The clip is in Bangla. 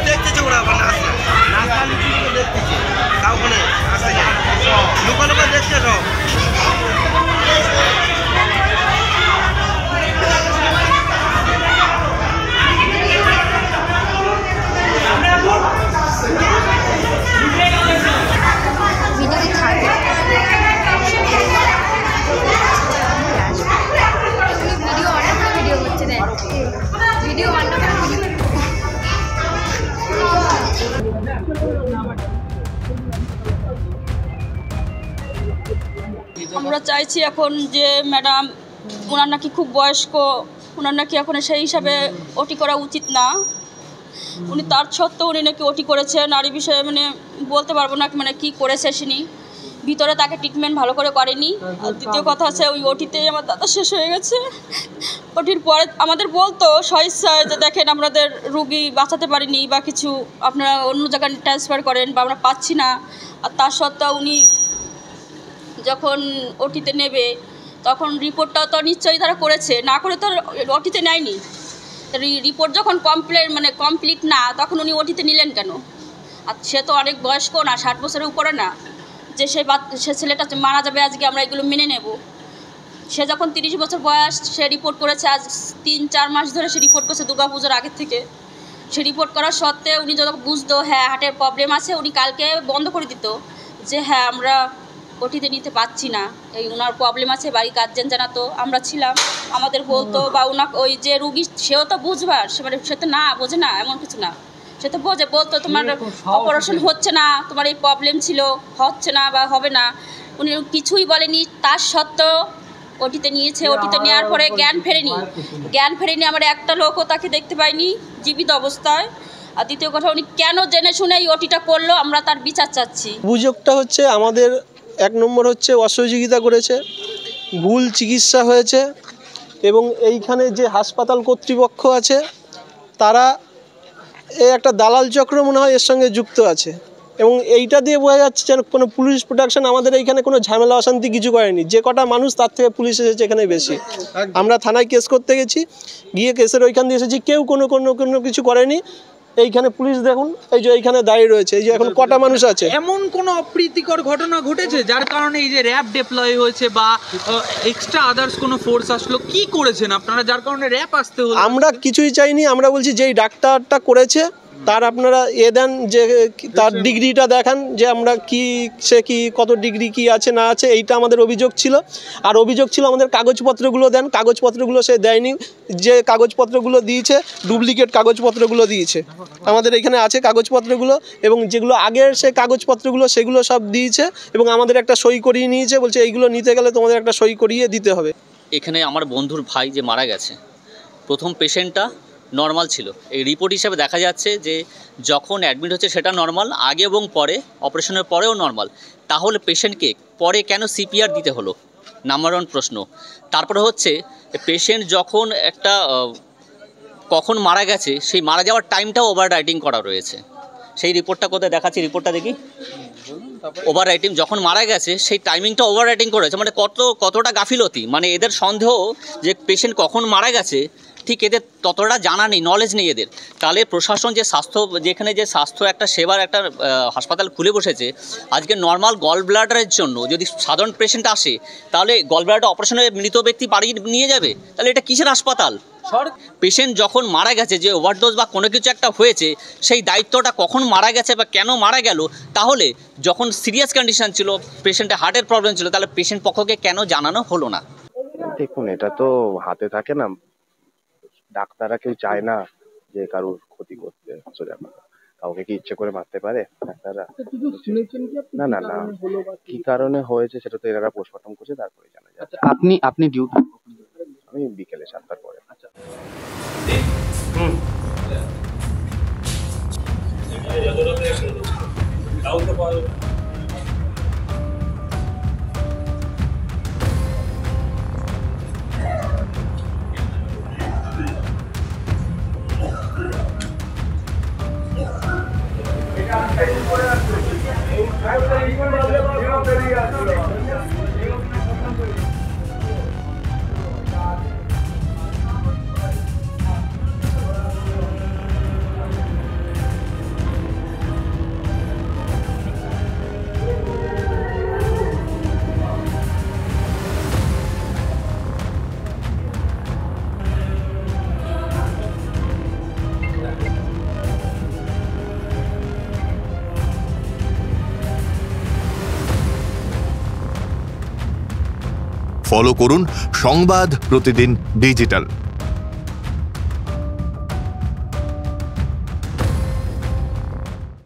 দেখতেছে ওরা দেখতেছে কাউখানে আসতে যায় লোক দেখছে সব। আমরা চাইছি এখন যে ম্যাডাম ওনার নাকি খুব বয়স্ক, ওনার নাকি এখন সেই হিসাবে ওটি করা উচিত না। উনি তার সত্ত্বেও উনি নাকি ওটি করেছেন, আর এই বিষয়ে মানে বলতে পারবো না মানে কি করেছে তিনি। ভিতরে তাকে ট্রিটমেন্ট ভালো করে করেনি। আর দ্বিতীয় কথা আছে ওই ওটিতেই আমার দাদা শেষ হয়ে গেছে। ওটির পরে আমাদের বলতো স্বইচ্ছায় যে দেখেন আমাদের রুগী বাঁচাতে পারিনি বা কিছু, আপনারা অন্য জায়গায় ট্রান্সফার করেন বা আমরা পাচ্ছি না। আর তার সত্ত্বেও উনি যখন ওটিতে নেবে তখন রিপোর্টটাও তো নিশ্চয়ই তারা করেছে, না করে তো ওটিতে নেয়নি। রিপোর্ট যখন কমপ্লিট না, তখন উনি ওটিতে নিলেন কেন? আর সে তো অনেক বয়স্ক না, 60 বছরের উপরে না যে সে ছেলেটা মারা যাবে আজকে আমরা এগুলো মেনে নেব। সে যখন 30 বছর বয়স, সে রিপোর্ট করেছে আজ 3-4 মাস ধরে সে রিপোর্ট করছে দুর্গাপুজোর আগের থেকে। সে রিপোর্ট করার সত্ত্বেও উনি যখন বুঝতো হ্যাঁ হার্টের প্রবলেম আছে, উনি কালকে বন্ধ করে দিত যে হ্যাঁ আমরা ওটিতে নিতে পারছি না, এই ওনার প্রবলেম আছে, বাড়ি গার্জেন জানাতো, আমরা ছিলাম, আমাদের বলতো বা ওনাকে ওই যে রুগী সেও তো বুঝবার, সে তো না বোঝে না এমন কিছু না, সে তো বোঝে, বলতো তোমার অপারেশন হচ্ছে না, তোমার এই প্রবলেম ছিল, হচ্ছে না বা হবে না, উনি কিছুই বলেনি। তার সত্ত্বেও ওটিতে নিয়েছে। ওটিতে নেওয়ার পরে জ্ঞান ফেরেনি। আমরা একটা লোকও তাকে দেখতে পাইনি জীবিত অবস্থায়। আর দ্বিতীয় কথা, উনি কেন জেনে শুনে এই ওটিটা করলো, আমরা তার বিচার চাচ্ছি। অভিযোগটা হচ্ছে আমাদের 1 নম্বর হচ্ছে অসহযোগিতা করেছে, ভুল চিকিৎসা হয়েছে, এবং এইখানে যে হাসপাতাল কর্তৃপক্ষ আছে তারা একটা দালাল চক্র মনে হয় এর সঙ্গে যুক্ত আছে, এবং এইটা দিয়ে বোঝা যাচ্ছে যেন কোনো পুলিশ প্রোটেকশন আমাদের এইখানে কোনো ঝামেলা অশান্তি কিছু করেনি। যে কটা মানুষ তার থেকে পুলিশ এসেছে এখানে বেশি। আমরা থানায় কেস করতে গেছি, গিয়ে কেসের ওইখান দিয়ে এসেছি, কেউ কোনো কিছু করেনি। এইখানে পুলিশ দেখুন, এই যে এইখানে দাঁড়িয়ে রয়েছে, এই যে এখন কটা মানুষ আছে। এমন কোনো অপ্রীতিকর ঘটনা ঘটেছে যার কারণে এই যে র্যাব ডিপ্লয় হয়েছে বা এক্সট্রা আদার্স কোনো ফোর্স আসলো, কি করেছেন আপনারা যার কারণে র্যাব আসতে হলো? আমরা কিছুই চাইনি। আমরা বলছি যে এই ডাক্তারটা করেছে তার আপনারা দেন, যে তার ডিগ্রিটা দেখান, যে আমরা সে কত ডিগ্রি কি আছে না আছে, এইটা আমাদের অভিযোগ ছিল। আর অভিযোগ ছিল আমাদের কাগজপত্রগুলো দেন, কাগজপত্রগুলো সে দেয়নি। যে কাগজপত্রগুলো দিয়েছে ডুপ্লিকেট কাগজপত্রগুলো দিয়েছে। আমাদের এখানে আছে কাগজপত্রগুলো, এবং যেগুলো আগের সে কাগজপত্রগুলো সেগুলো সব দিয়েছে, এবং আমাদের একটা সই করিয়ে নিয়েছে, বলছে এইগুলো নিতে গেলে তোমাদের একটা সই করিয়ে দিতে হবে। এখানে আমার বন্ধুর ভাই যে মারা গেছে, প্রথম পেশেন্টটা নর্মাল ছিল। এই রিপোর্ট হিসাবে দেখা যাচ্ছে যে যখন অ্যাডমিট হচ্ছে সেটা নর্মাল, আগে এবং পরে, অপারেশনের পরেও নর্মাল। তাহলে পেশেন্টকে পরে কেন সিপিআর দিতে হলো? নাম্বার 1 প্রশ্ন। তারপরে হচ্ছে পেশেন্ট যখন কখন মারা গেছে, সেই মারা যাওয়ার টাইমটাও ওভার রাইটিং করা রয়েছে। সেই রিপোর্টটা কোথায় দেখাচ্ছি, রিপোর্টটা দেখি। ওভার রাইটিং যখন মারা গেছে সেই টাইমিংটা ওভার রাইটিং করেছে, মানে কতটা গাফিলতি। মানে এদের সন্দেহ যে পেশেন্ট কখন মারা গেছে ঠিক এদের ততটা জানা নেই, নলেজ নেই এদের। তাহলে প্রশাসন যেখানে যে স্বাস্থ্য একটা সেবার একটা হাসপাতাল খুলে বসেছে, আজকে নর্মাল গল ব্লাডারের জন্য যদি সাধারণ পেশেন্ট আসে, তাহলে গল ব্লাডার অপারেশনে মৃত ব্যক্তি বাড়ি নিয়ে যাবে, তাহলে এটা কিসের হাসপাতাল? পেশেন্ট যখন মারা গেছে, যে ওভারডোজ বা কোনো কিছু একটা হয়েছে, সেই দায়িত্বটা কখন মারা গেছে বা কেন মারা গেল, তাহলে যখন সিরিয়াস কন্ডিশন ছিল, পেশেন্টের হার্টের প্রবলেম ছিল, তাহলে পেশেন্ট পক্ষকে কেন জানানো হলো না? দেখুন, এটা তো হাতে থাকে না, ডাক্তাররা কেউ চায় না যে কারোর ক্ষতি করতে। সোজা কথা, কাউকে কি ইচ্ছে করে মারতে পারে ডাক্তাররা? না না না, কি কারণে হয়েছে সেটা তো এরা পোস্টমর্টম করছে, তারপরে জানা যায়। আপনি ডিউটি? আমি বিকেলে 7টার পরে। আচ্ছা। ফলো করুন সংবাদ প্রতিদিন ডিজিটাল।